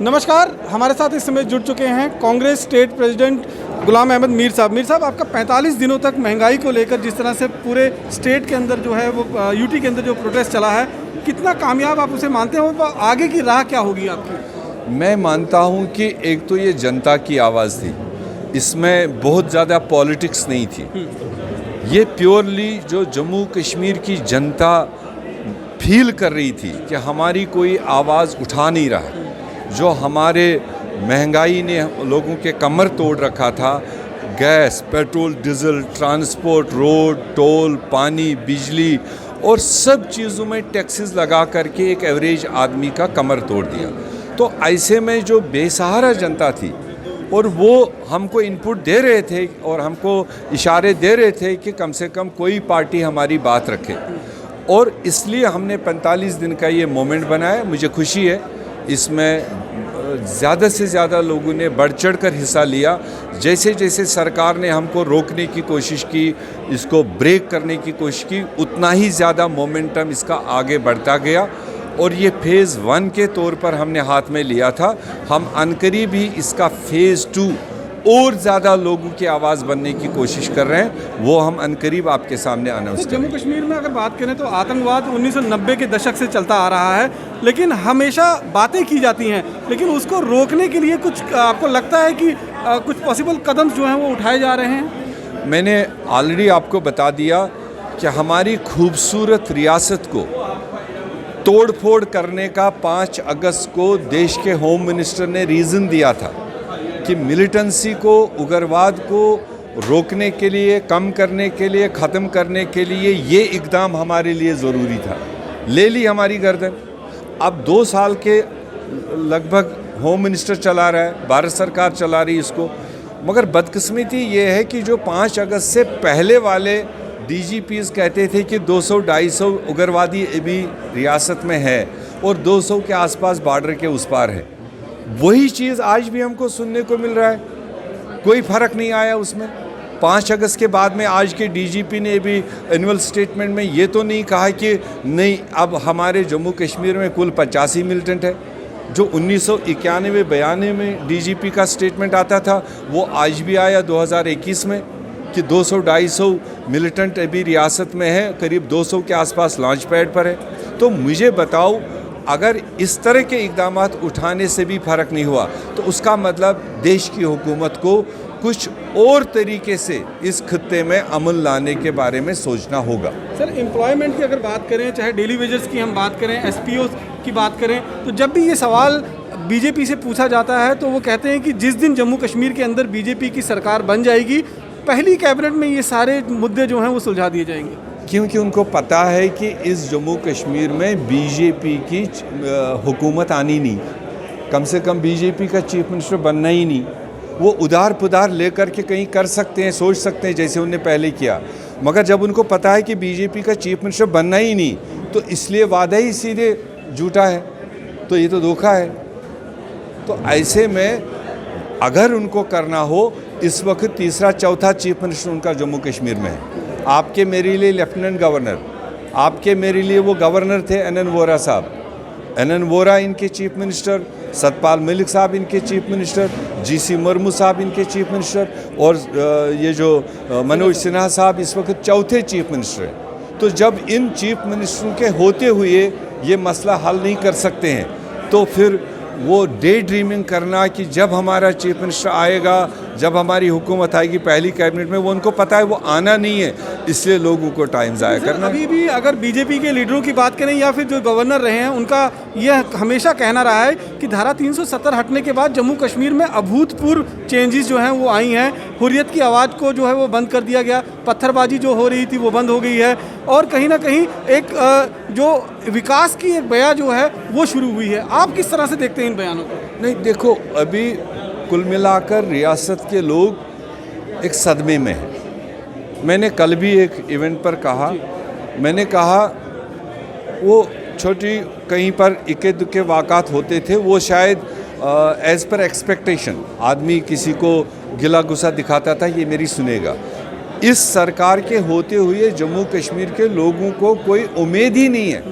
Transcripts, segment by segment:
नमस्कार, हमारे साथ इस समय जुड़ चुके हैं कांग्रेस स्टेट प्रेसिडेंट गुलाम अहमद मीर साहब। मीर साहब, आपका 45 दिनों तक महंगाई को लेकर जिस तरह से पूरे स्टेट के अंदर जो है वो यूटी के अंदर जो प्रोटेस्ट चला है, कितना कामयाब आप उसे मानते हैं और आगे की राह क्या होगी आपकी? मैं मानता हूं कि एक तो ये जनता की आवाज़ थी, इसमें बहुत ज़्यादा पॉलिटिक्स नहीं थी। ये प्योरली जो जम्मू कश्मीर की जनता फील कर रही थी कि हमारी कोई आवाज़ उठा नहीं रहा, जो हमारे महंगाई ने लोगों के कमर तोड़ रखा था। Gas, petrol, diesel, transport, road, toll, पानी, बिजली और सब चीज़ों में टैक्सेस लगा करके एक एवरेज आदमी का कमर तोड़ दिया। तो ऐसे में जो बेसहारा जनता थी और वो हमको इनपुट दे रहे थे और हमको इशारे दे रहे थे कि कम से कम कोई पार्टी हमारी बात रखे, और इसलिए हमने 45 दिन का ये मोमेंट बनाया। मुझे खुशी है इसमें ज़्यादा से ज़्यादा लोगों ने बढ़ चढ़ कर हिस्सा लिया। जैसे जैसे सरकार ने हमको रोकने की कोशिश की, इसको ब्रेक करने की कोशिश की, उतना ही ज़्यादा मोमेंटम इसका आगे बढ़ता गया और ये फ़ेज़ 1 के तौर पर हमने हाथ में लिया था। हम अनकरीब ही इसका फ़ेज़ 2 और ज़्यादा लोगों की आवाज़ बनने की कोशिश कर रहे हैं, वो हम अनकरीब आपके सामने अनाउंस करेंगे। जम्मू कश्मीर में अगर बात करें तो आतंकवाद 1990 के दशक से चलता आ रहा है, लेकिन हमेशा बातें की जाती हैं, लेकिन उसको रोकने के लिए कुछ आपको लगता है कि कुछ पॉसिबल कदम जो हैं वो उठाए जा रहे हैं? मैंने ऑलरेडी आपको बता दिया कि हमारी खूबसूरत रियासत को तोड़ फोड़ करने का 5 अगस्त को देश के होम मिनिस्टर ने रीज़न दिया था कि मिलिटेंसी को, उग्रवाद को रोकने के लिए, कम करने के लिए, ख़त्म करने के लिए ये इक़दाम हमारे लिए ज़रूरी था। ले ली हमारी गर्दन। अब 2 साल के लगभग होम मिनिस्टर चला रहा है, भारत सरकार चला रही है इसको। मगर बदकिस्मती ये है कि जो 5 अगस्त से पहले वाले DGPs कहते थे कि 200-250 उग्रवादी अभी रियासत में है और 200 के आसपास बॉर्डर के उस पार है, वही चीज़ आज भी हमको सुनने को मिल रहा है। कोई फ़र्क नहीं आया उसमें। 5 अगस्त के बाद में आज के DGP ने भी एनुअल स्टेटमेंट में ये तो नहीं कहा कि नहीं, अब हमारे जम्मू कश्मीर में कुल 85 मिलिटेंट है। जो 1991-92 में DGP का स्टेटमेंट आता था, वो आज भी आया 2021 में कि 200-250 मिलिटेंट अभी रियासत में है, करीब 200 के आसपास लॉन्च पैड पर है। तो मुझे बताओ, अगर इस तरह के इक़दाम उठाने से भी फ़र्क नहीं हुआ तो उसका मतलब देश की हुकूमत को कुछ और तरीके से इस खित्ते में अमल लाने के बारे में सोचना होगा। सर, एम्प्लॉयमेंट की अगर बात करें, चाहे डेली वेजेस की हम बात करें, SPO की बात करें, तो जब भी ये सवाल BJP से पूछा जाता है तो वो कहते हैं कि जिस दिन जम्मू कश्मीर के अंदर BJP की सरकार बन जाएगी, पहली कैबिनेट में ये सारे मुद्दे जो हैं वो सुलझा दिए जाएंगे। क्योंकि उनको पता है कि इस जम्मू कश्मीर में BJP की हुकूमत आनी नहीं, कम से कम BJP का चीफ मिनिस्टर बनना ही नहीं। वो उधार पुधार लेकर के कहीं कर सकते हैं, सोच सकते हैं जैसे उन्होंने पहले किया, मगर जब उनको पता है कि BJP का चीफ मिनिस्टर बनना ही नहीं, तो इसलिए वादा ही सीधे झूठा है, तो ये तो धोखा है। तो ऐसे में अगर उनको करना हो, इस वक्त तीसरा चौथा चीफ मिनिस्टर उनका जम्मू कश्मीर में है। आपके मेरे लिए लेफ्टिनेंट गवर्नर, आपके मेरे लिए वो गवर्नर थे NN वोरा साहब, NN वोरा इनके चीफ मिनिस्टर, सतपाल मलिक साहब इनके चीफ मिनिस्टर, GC मुर्मू साहब इनके चीफ मिनिस्टर, और ये जो मनोज सिन्हा साहब इस वक्त चौथे चीफ मिनिस्टर हैं। तो जब इन चीफ मिनिस्टरों के होते हुए ये मसला हल नहीं कर सकते हैं, तो फिर वो डे ड्रीमिंग करना कि जब हमारा चीफ मिनिस्टर आएगा, जब हमारी हुकूमत आएगी पहली कैबिनेट में, वो उनको पता है वो आना नहीं है, इसलिए लोगों को टाइम ज़ाया करना। अभी भी अगर BJP के लीडरों की बात करें या फिर जो गवर्नर रहे हैं, उनका यह हमेशा कहना रहा है कि धारा 370 हटने के बाद जम्मू कश्मीर में अभूतपूर्व चेंजेस जो हैं वो आई हैं। हुर्रियत की आवाज़ को जो है वो बंद कर दिया गया, पत्थरबाजी जो हो रही थी वो बंद हो गई है, और कहीं ना कहीं एक जो विकास की एक बयां जो है वो शुरू हुई है। आप किस तरह से देखते हैं इन बयानों को? नहीं, देखो, अभी कुल मिलाकर रियासत के लोग एक सदमे में हैं। मैंने कल भी एक इवेंट पर कहा, मैंने कहा वो छोटी कहीं पर इक्के दुक्के वाक़ात होते थे, वो शायद एज़ पर एक्सपेक्टेशन आदमी किसी को गिला गुस्सा दिखाता था, ये मेरी सुनेगा। इस सरकार के होते हुए जम्मू कश्मीर के लोगों को कोई उम्मीद ही नहीं है,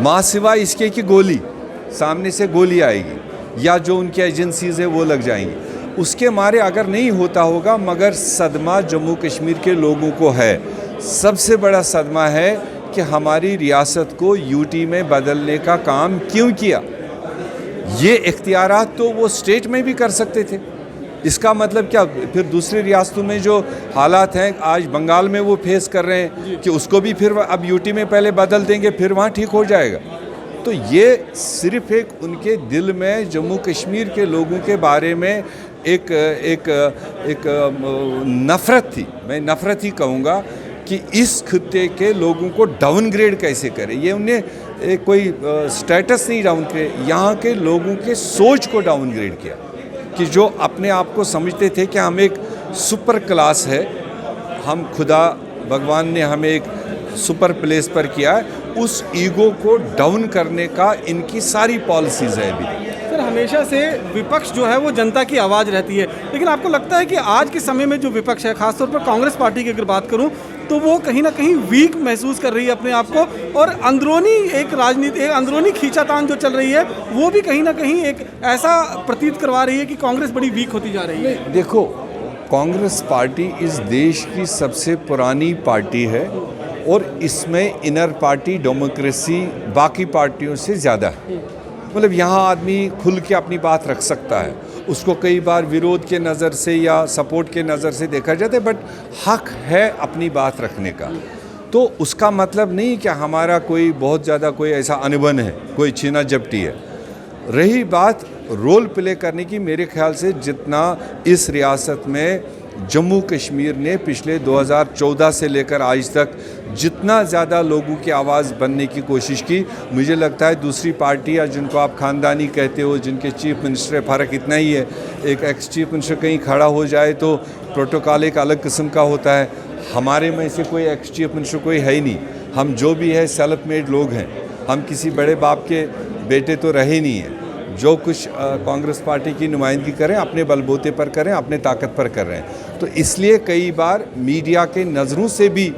माँ सिवा इसके कि गोली सामने से गोली आएगी। या जो उनकी एजेंसीज़ है वो लग जाएंगी। उसके मारे अगर नहीं होता होगा, मगर सदमा जम्मू कश्मीर के लोगों को है। सबसे बड़ा सदमा है कि हमारी रियासत को यूटी में बदलने का काम क्यों किया। ये इख्तियारात तो वो स्टेट में भी कर सकते थे। इसका मतलब क्या, फिर दूसरी रियासतों में जो हालात हैं आज बंगाल में वो फेस कर रहे हैं कि उसको भी फिर अब यूटी में पहले बदल देंगे फिर वहाँ ठीक हो जाएगा। तो ये सिर्फ एक उनके दिल में जम्मू कश्मीर के लोगों के बारे में एक नफ़रत थी। मैं नफ़रत ही कहूँगा कि इस खित्ते के लोगों को डाउनग्रेड कैसे करें। ये उन्हें कोई स्टेटस नहीं डाउनग्रेड, यहाँ के लोगों के सोच को डाउनग्रेड किया कि जो अपने आप को समझते थे कि हम एक सुपर क्लास है, हम खुदा भगवान ने हमें एक सुपर प्लेस पर किया है, उस ईगो को डाउन करने का इनकी सारी पॉलिसीज़ है अभी। सर, हमेशा से विपक्ष जो है वो जनता की आवाज़ रहती है, लेकिन आपको लगता है कि आज के समय में जो विपक्ष है, खासतौर पर कांग्रेस पार्टी की अगर बात करूं, तो वो कहीं ना कहीं वीक महसूस कर रही है अपने आप को, और अंदरूनी एक राजनीति, एक अंदरूनी खींचातान जो चल रही है वो भी कहीं ना कहीं एक ऐसा प्रतीत करवा रही है कि कांग्रेस बड़ी वीक होती जा रही है। देखो, कांग्रेस पार्टी इस देश की सबसे पुरानी पार्टी है और इसमें इनर पार्टी डेमोक्रेसी बाकी पार्टियों से ज़्यादा है। मतलब यहाँ आदमी खुल के अपनी बात रख सकता है, उसको कई बार विरोध के नज़र से या सपोर्ट के नज़र से देखा जाता है, बट हक है अपनी बात रखने का। तो उसका मतलब नहीं कि हमारा कोई बहुत ज़्यादा कोई ऐसा अनबन है, कोई छीना झपटी है। रही बात रोल प्ले करने की, मेरे ख्याल से जितना इस रियासत में जम्मू कश्मीर ने पिछले 2014 से लेकर आज तक जितना ज़्यादा लोगों की आवाज़ बनने की कोशिश की, मुझे लगता है दूसरी पार्टी या जिनको आप ख़ानदानी कहते हो, जिनके चीफ मिनिस्टर है, फ़र्क इतना ही है, एक एक्स चीफ मिनिस्टर कहीं खड़ा हो जाए तो प्रोटोकॉल एक अलग किस्म का होता है। हमारे में से कोई एक्स चीफ मिनिस्टर कोई है ही नहीं। हम जो भी है सेल्फ मेड लोग हैं, हम किसी बड़े बाप के बेटे तो रहे नहीं हैं। जो कुछ कांग्रेस पार्टी की नुमाइंदगी करें अपने बलबूते पर करें, अपने ताकत पर कर रहे हैं। तो इसलिए कई बार मीडिया के नज़रों से भी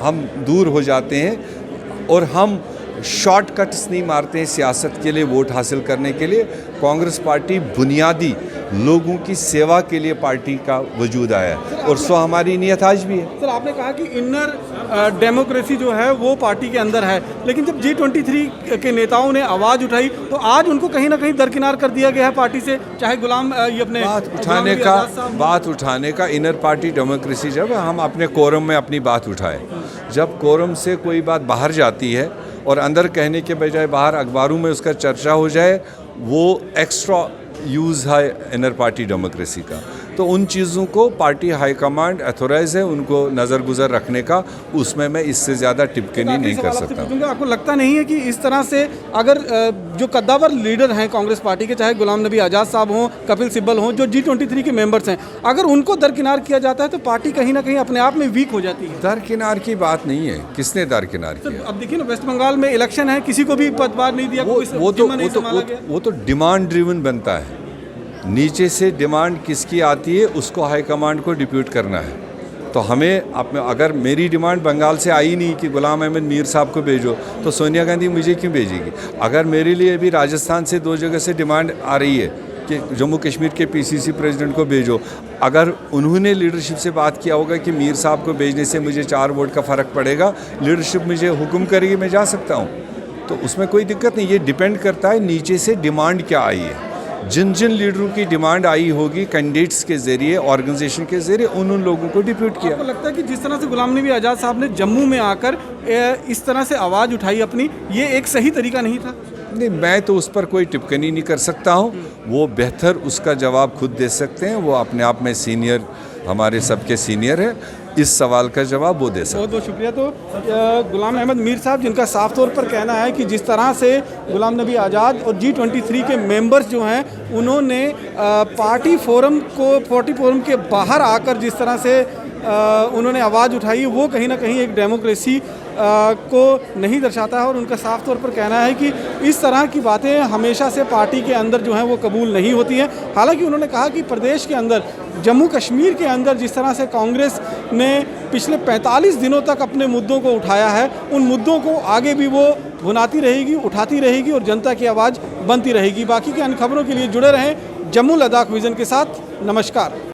हम दूर हो जाते हैं और हम शॉर्टकट्स नहीं मारते हैं सियासत के लिए, वोट हासिल करने के लिए। कांग्रेस पार्टी बुनियादी लोगों की सेवा के लिए पार्टी का वजूद आया है और सो हमारी नीयत आज भी है। सर, आपने कहा कि इनर डेमोक्रेसी जो है वो पार्टी के अंदर है, लेकिन जब G23 के नेताओं ने आवाज़ उठाई तो आज उनको कहीं ना कहीं दरकिनार कर दिया गया है पार्टी से। चाहे गुलाम ये अपने बात उठाने का इनर पार्टी डेमोक्रेसी, जब हम अपने कोरम में अपनी बात उठाए, जब कोरम से कोई बात बाहर जाती है और अंदर कहने के बजाय बाहर अखबारों में उसका चर्चा हो जाए, वो एक्स्ट्रा यूज़ है इनर पार्टी डेमोक्रेसी का। तो उन चीज़ों को पार्टी हाईकमांड अथोराइज है उनको नज़र गुज़र रखने का, उसमें मैं इससे ज़्यादा टिप्पणी नहीं कर सकता। आपको लगता नहीं है कि इस तरह से अगर जो कद्दावर लीडर हैं कांग्रेस पार्टी के, चाहे गुलाम नबी आज़ाद साहब हों, कपिल सिब्बल हों, जो G23 के मेंबर्स हैं, अगर उनको दरकिनार किया जाता है तो पार्टी कहीं ना कहीं अपने आप में वीक हो जाती है? दरकिनार की बात नहीं है, किसने दरकिनार किया? अब देखिए ना, वेस्ट बंगाल में इलेक्शन है, किसी को भी पदभार नहीं दिया, वो तो डिमांड ड्रिवन बनता है। नीचे से डिमांड किसकी आती है उसको हाईकमांड को डिप्यूट करना है। तो हमें अगर मेरी डिमांड बंगाल से आई नहीं कि गुलाम अहमद मीर साहब को भेजो, तो सोनिया गांधी मुझे क्यों भेजेगी? अगर मेरे लिए भी राजस्थान से 2 जगह से डिमांड आ रही है कि जम्मू कश्मीर के PCC प्रेसिडेंट को भेजो, अगर उन्होंने लीडरशिप से बात किया होगा कि मीर साहब को भेजने से मुझे 4 वोट का फ़र्क पड़ेगा, लीडरशिप मुझे हुक्म करेगी, मैं जा सकता हूँ। तो उसमें कोई दिक्कत नहीं। ये डिपेंड करता है नीचे से डिमांड क्या आई है। जिन जिन लीडरों की डिमांड आई होगी कैंडिडेट्स के ज़रिए, ऑर्गेनाइजेशन के ज़रिए, उन लोगों को डिप्यूट किया। आपको लगता है कि जिस तरह से गुलाम नबी आज़ाद साहब ने जम्मू में आकर इस तरह से आवाज़ उठाई अपनी, ये एक सही तरीका नहीं था? नहीं, मैं तो उस पर कोई टिप्पणी नहीं कर सकता हूँ। वो बेहतर उसका जवाब खुद दे सकते हैं। वो अपने आप में सीनियर, हमारे सबके सीनियर है, इस सवाल का जवाब वो दे सकते हैं। बहुत बहुत शुक्रिया। तो गुलाम अहमद मीर साहब, जिनका साफ तौर पर कहना है कि जिस तरह से गुलाम नबी आज़ाद और G23 के मेंबर्स जो हैं उन्होंने पार्टी फोरम के बाहर आकर जिस तरह से उन्होंने आवाज़ उठाई, वो कहीं ना कहीं एक डेमोक्रेसी को नहीं दर्शाता है और उनका साफ तौर पर कहना है कि इस तरह की बातें हमेशा से पार्टी के अंदर जो हैं वो कबूल नहीं होती हैं। हालांकि उन्होंने कहा कि प्रदेश के अंदर, जम्मू कश्मीर के अंदर जिस तरह से कांग्रेस ने पिछले 45 दिनों तक अपने मुद्दों को उठाया है, उन मुद्दों को आगे भी वो भुनाती रहेगी, उठाती रहेगी और जनता की आवाज़ बनती रहेगी। बाकी की अन्य खबरों के लिए जुड़े रहें जम्मू लद्दाख विज़न के साथ। नमस्कार।